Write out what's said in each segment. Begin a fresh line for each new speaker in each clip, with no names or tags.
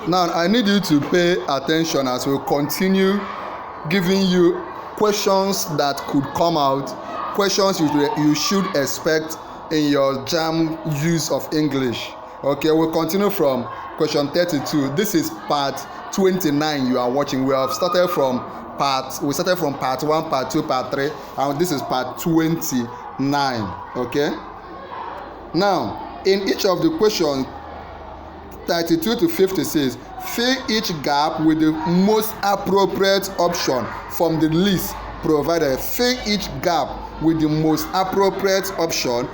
Now, I need you to pay attention as we continue giving you questions that could come out, questions you should expect in your JAMB use of English. Okay, we'll continue from question 32. This is part 29 you are watching. We started from part 1, part 2, part 3, and this is part 29. Okay, now in each of the questions 32 to 50 says fill each gap with the most appropriate option from the list provided. Fill each gap with the most appropriate option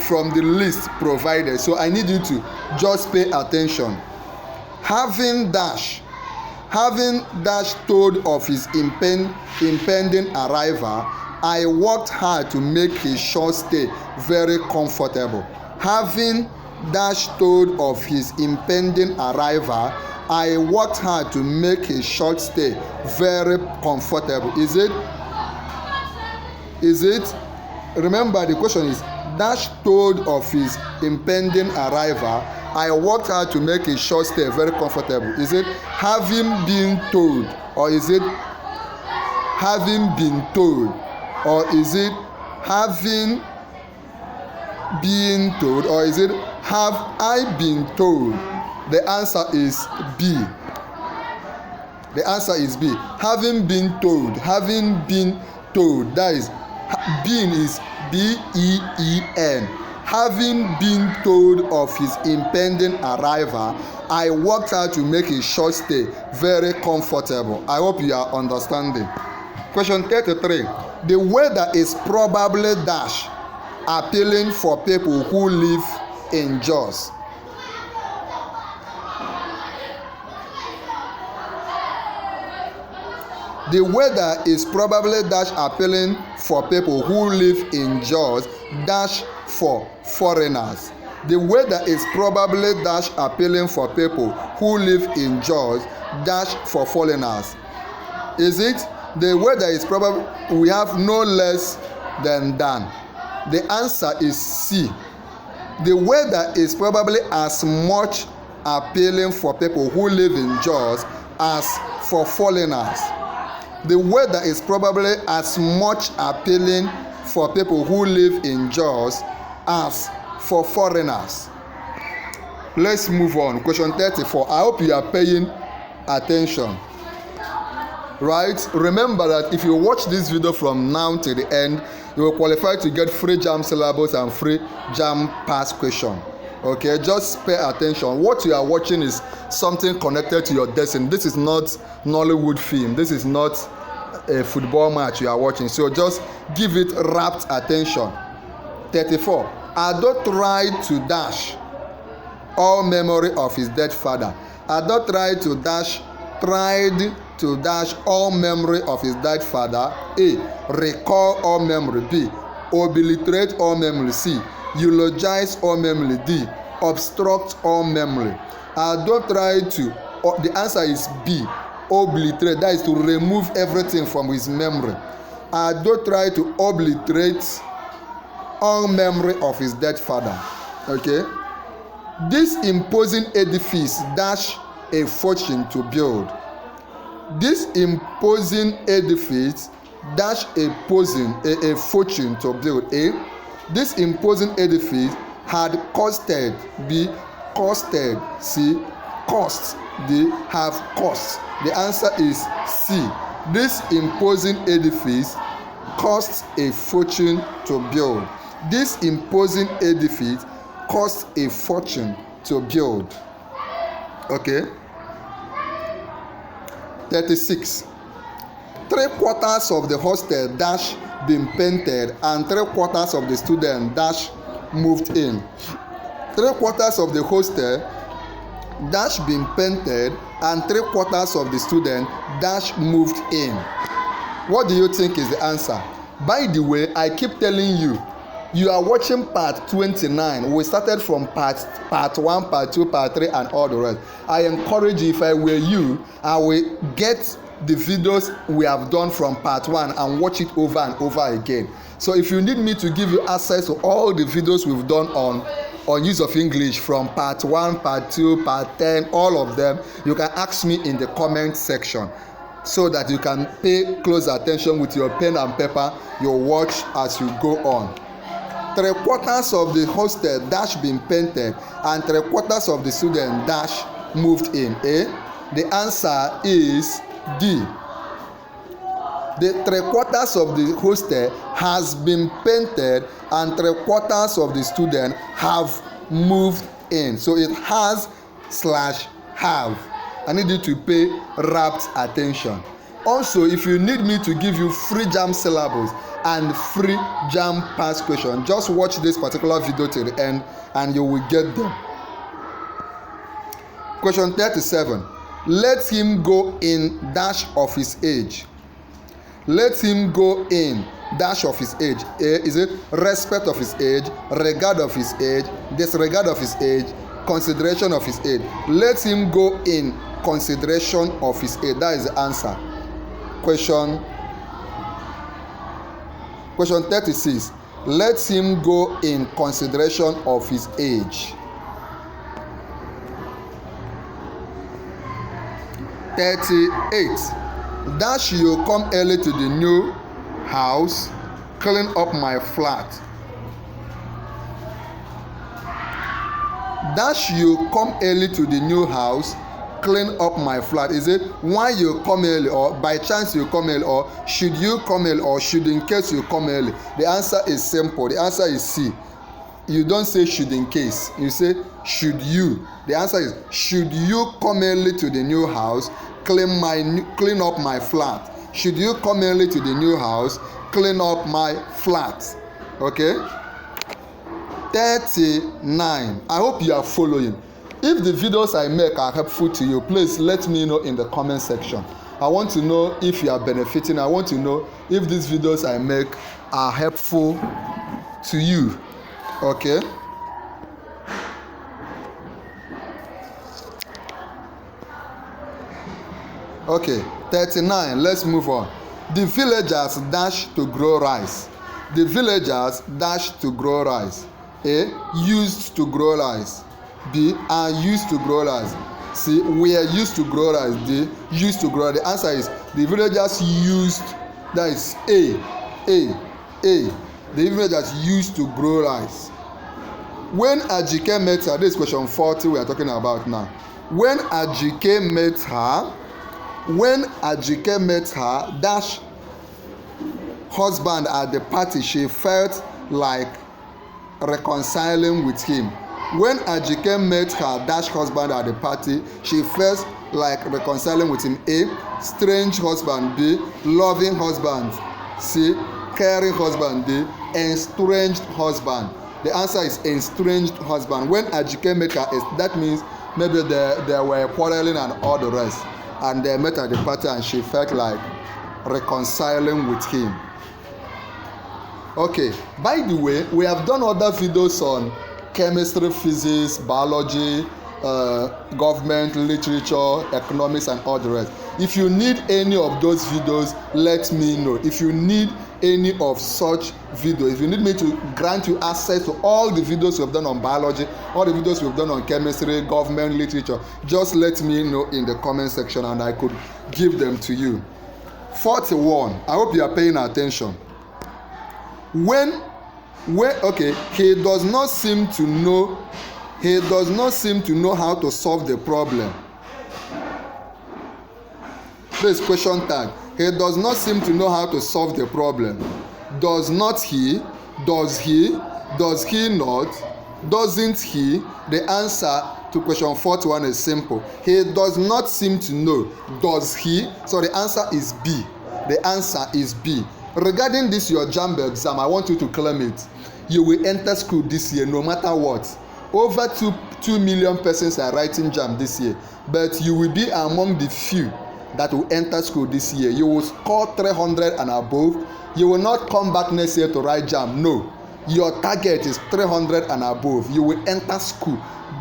from the list provided. So I need you to just pay attention. Having dash told of his impending arrival, I worked hard to make his short stay very comfortable. Having dash told of his impending arrival, I worked hard to make his short stay very comfortable. Is it? Remember, the question is dash told of his impending arrival, I worked hard to make his short stay very comfortable. Is it having been told, or is it having been told, or is it having been told, or is it have I been told? The answer is B. The answer is B. Having been told. That is, being is B-E-E-N. Having been told of his impending arrival, I worked hard to make his short stay very comfortable. I hope you are understanding. Question 33. The weather is probably dash appealing for people who live in JAWS. The weather is probably dash appealing for people who live in JAWS dash for foreigners. The weather is probably dash appealing for people who live in JAWS dash for foreigners. Is it? The weather is probably, we have no less than. The answer is C. The weather is probably as much appealing for people who live in JAWS as for foreigners. The weather is probably as much appealing for people who live in JAWS as for foreigners. Let's move on. Question 34. I hope you are paying attention. Right? Remember that if you watch this video from now to the end, you will qualify to get free JAMB syllabus and free JAMB past question. Okay, just pay attention. What you are watching is something connected to your destiny. This is not Nollywood film. This is not a football match you are watching. So just give it rapt attention. 34. Ado tried to dash all memory of his dead father. Ado tried to dash all memory of his dead father. A. Recall all memory. B. Obliterate all memory. C. Eulogize all memory. D. Obstruct all memory. Ado tried to, the answer is B. Obliterate, that is to remove everything from his memory. Ado tried to obliterate all memory of his dead father. Okay. This imposing edifice dash a fortune to build. This imposing edifice dash a fortune to build. A. This imposing edifice had costed. B. Costed. C. Cost. D. Have cost. The answer is C. This imposing edifice costs a fortune to build. This imposing edifice costs a fortune to build. Okay. 36. 3/4 of the hostel dash been painted and 3/4 of the student dash moved in. 3/4 of the hostel dash been painted and 3/4 of the student dash moved in. What do you think is the answer? By the way, I keep telling you, you are watching part 29. We started from part 1, part 2, part 3 and all the rest. I encourage you, if I were you, I will get the videos we have done from part 1 and watch it over and over again. So if you need me to give you access to all the videos we've done on on use of English from part 1, part 2, part 10, all of them, you can ask me in the comment section so that you can pay close attention with your pen and paper. You'll watch as you go on. 3/4 of the hostel dash been painted and 3/4 of the student dash moved in. A. The answer is D. The 3/4 of the hostel has been painted and 3/4 of the student have moved in. So it has / have. I need you to pay rapt attention. Also, if you need me to give you free JAMB syllables and free JAMB past question, just watch this particular video till the end and you will get them. Question 37. Let him go in dash of his age. Let him go in dash of his age. A, is it respect of his age, regard of his age, disregard of his age, consideration of his age? Let him go in consideration of his age. That is the answer. Question 36. Let him go in consideration of his age. 38. Dash you come early to the new house, clean up my flat. Dash you come early to the new house, clean up my flat. Is it why you come early, or by chance you come early, or should you come early, or should in case you come early? The answer is simple. The answer is C. You don't say should in case, you say should you. The answer is should you come early to the new house, clean up my flat. Should you come early to the new house, clean up my flat? Okay. 39. I hope you are following. If the videos I make are helpful to you, please let me know in the comment section. I want to know if you are benefiting. I want to know if these videos I make are helpful to you. Okay. Okay, 39. Let's move on. The villagers dash to grow rice. The villagers dash to grow rice. A. Used to grow rice. B. Are used to grow rice. C. We are used to grow rice. D. Used to grow. The answer is the villagers used. That is A. The villagers used to grow rice. When Ajike met her, this is question 40 we are talking about now. When Ajike met her dash husband at the party, she felt like reconciling with him. When Ajike met her dash husband at the party, she felt like reconciling with him. A. Strange husband. B. Loving husband. C. Caring husband. D. Estranged husband. The answer is estranged husband. When Ajike met her, that means maybe they were quarreling and all the rest, and they met at the party and she felt like reconciling with him. Okay, by the way, we have done other videos on chemistry, physics, biology, government, literature, economics, and all the rest. If you need any of those videos, let me know. If you need any of such videos, if you need me to grant you access to all the videos we've done on biology, all the videos we've done on chemistry, government, literature, just let me know in the comment section and I could give them to you. 41. I hope you are paying attention. When okay, he does not seem to know how to solve the problem. This question tag. He does not seem to know how to solve the problem. Does not he? Does he? Does he not? Doesn't he? The answer to question 41 is simple. He does not seem to know. Does he? So the answer is B. The answer is B. Regarding this your JAMB exam, I want you to claim it. You will enter school this year no matter what. Over 2 million persons are writing JAMB this year, but you will be among the few that will enter school this year. You will score 300 and above. You will not come back next year to write JAMB. No, your target is 300 and above. You will enter school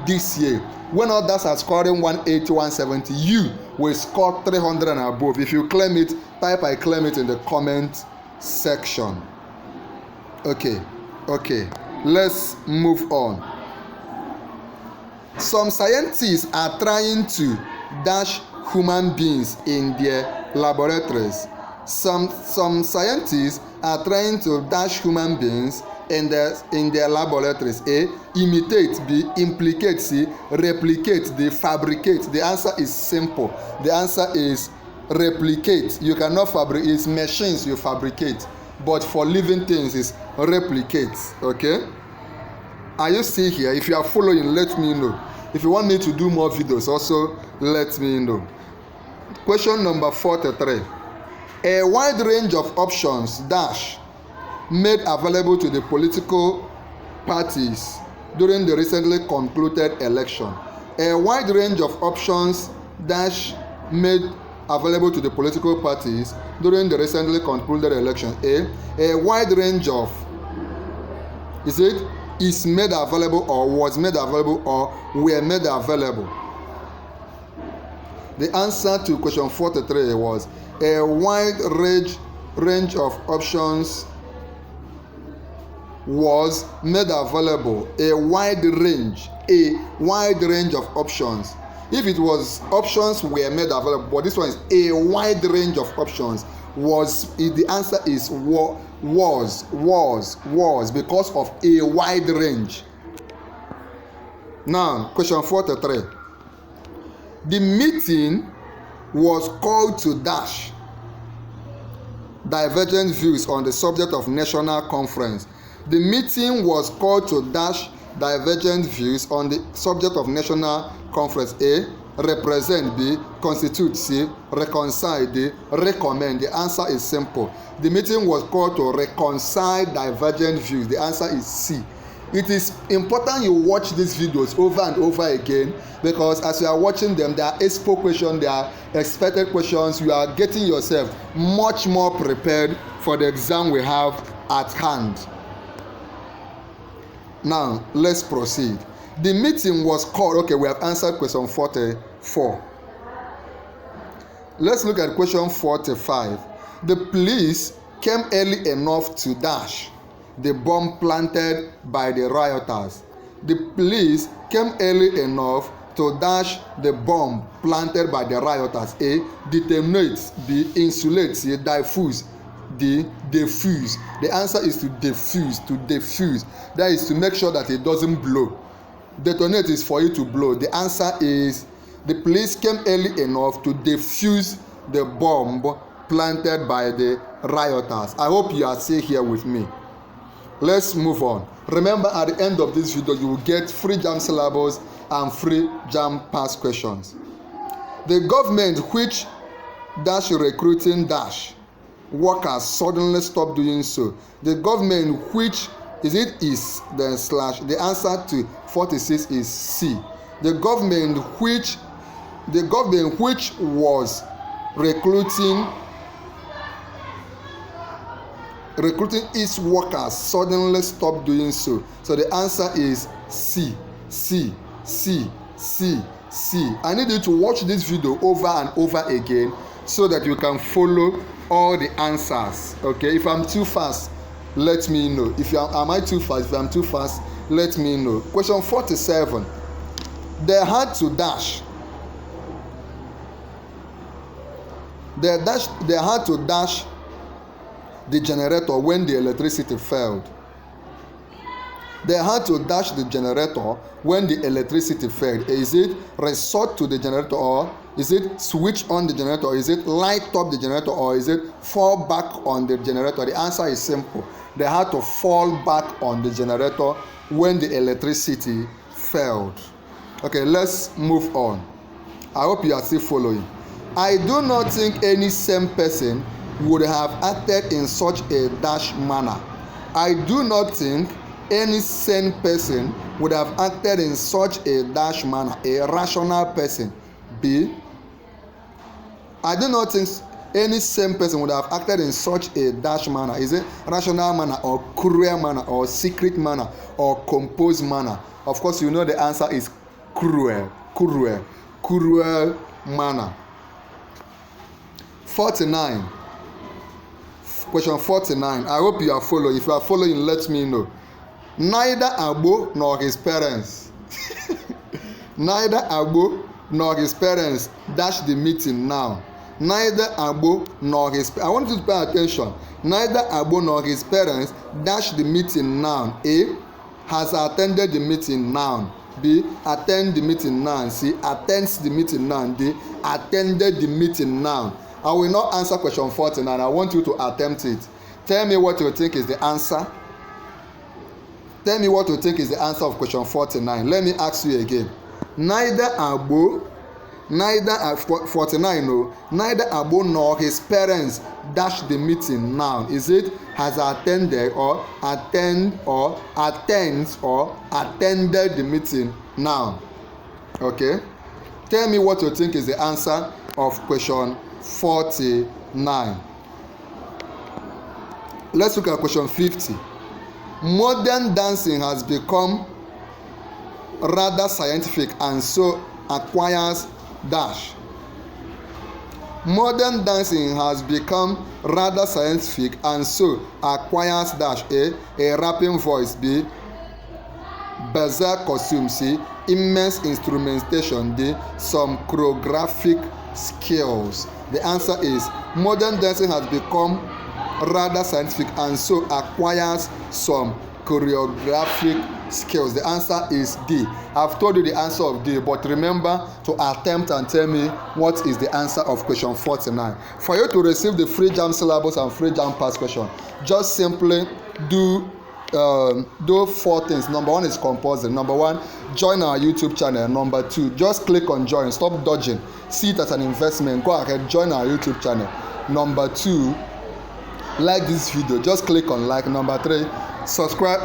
this year. When others are scoring 180, 170, you will score 300 and above. If you claim it, type I claim it in the comment section. Okay, let's move on. Some scientists are trying to dash human beings in their laboratories. Some scientists are trying to dash human beings in their laboratories. A. Imitate. B. Implicate. C. Replicate. D. Fabricate. The answer is simple. The answer is replicate. You cannot fabricate. It's machines you fabricate, but for living things is replicate. Okay, are you still here? If you are following, let me know. If you want me to do more videos, also let me know. Question number 43. A wide range of options dash made available to the political parties during the recently concluded election. A wide range of options dash made available to the political parties during the recently concluded election. A wide range of, is made available, or was made available, or were made available. The answer to question 43 was a wide range of options was made available. A wide range of options. If it was options were made available, but this one is a wide range of options, the answer is was because of a wide range. Now, question 43. The meeting was called to dash divergent views on the subject of national conference. The meeting was called to dash divergent views on the subject of national conference. A. Represent. B. Constitute. C. Reconcile. D. Recommend. The answer is simple. The meeting was called to reconcile divergent views. The answer is C. It is important you watch these videos over and over again, because as you are watching them, there are expo questions, there are expected questions. You are getting yourself much more prepared for the exam we have at hand. Now, let's proceed. The meeting was called. Okay, we have answered question 44. Let's look at question 45. The police came early enough to dash the bomb planted by the rioters. The police came early enough to dash the bomb planted by the rioters. A. Detonate. B. Insulate. C. Diffuse. D. Diffuse. The answer is to diffuse. To diffuse. That is to make sure that it doesn't blow. Detonate is for you to blow. The answer is the police came early enough to defuse the bomb planted by the rioters. I hope you are still here with me. Let's move on. Remember, at the end of this video, you will get free JAMB syllabus and free JAMB past questions. The government which dash recruiting dash workers suddenly stopped doing so. The government which is then slash. The answer to 46 is C. The government which was recruiting its workers suddenly stopped doing so. So the answer is C. I need you to watch this video over and over again so that you can follow all the answers. Okay, if I'm too fast, let me know. Am I too fast? If I'm too fast, let me know. Question 47. They had to dash. They had to dash the generator when the electricity failed. They had to dash the generator when the electricity failed. Is it resort to the generator, or is it switch on the generator, or is it light up the generator, or is it fall back on the generator? The answer is simple. They had to fall back on the generator when the electricity failed. Okay, let's move on. I hope you are still following. I do not think any sane person would have acted in such a dash manner. I do not think any sane person would have acted in such a dash manner. A rational person. B. I do not think any sane person would have acted in such a dash manner. Is it rational manner, or cruel manner, or secret manner, or composed manner? Of course, you know the answer is cruel manner. 49. Question 49. I hope you are following. If you are following, let me know. Neither Agbo nor his parents Neither Agbo nor his parents dash the meeting now. Neither Agbo nor his, I want you to pay attention. Neither Agbo nor his parents dash the meeting now. A, has attended the meeting now. B, attend the meeting now. C, attends the meeting now. D, attended the meeting now. I will not answer question 49. I want you to attempt it. Tell me what you think is the answer. Tell me what you think is the answer of question 49. Let me ask you again. Neither Agbo, neither 49, no, neither Agbo nor his parents dash the meeting now. Is it has attended or attend or attends or attended the meeting now? Okay. Tell me what you think is the answer of question 49. Let's look at question 50. Modern dancing has become rather scientific and so acquires dash. Modern dancing has become rather scientific and so acquires dash. A rapping voice. B, bizarre costume. C, immense instrumentation. D, some choreographic skills. The answer is modern dancing has become rather scientific and so acquires some choreographic skills. The answer is D. I've told you the answer of D, but remember to attempt and tell me what is the answer of question 49. For you to receive the free JAMB syllabus and free JAMB past question, just simply do 4 things. Number 1 is compulsory. Number 1, join our YouTube channel. Number 2, just click on join. Stop dodging. See it as an investment. Go ahead, join our YouTube channel. Number 2, like this video. Just click on like. Number 3, subscribe.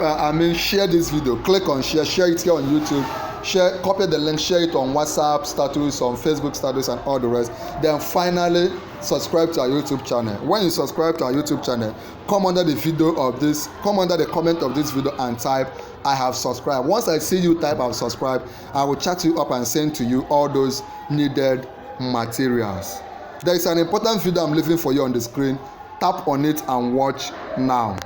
Share this video. Click on share. Share it here on YouTube. Share, copy the link, share it on WhatsApp status, on Facebook status, and all the rest. Then finally, subscribe to our YouTube channel. When you subscribe to our YouTube channel, come under the comment of this video and type I have subscribed. Once I see you type I have subscribed, I will chat you up and send to you all those needed materials. There is an important video I'm leaving for you on the screen. Tap on it and watch now.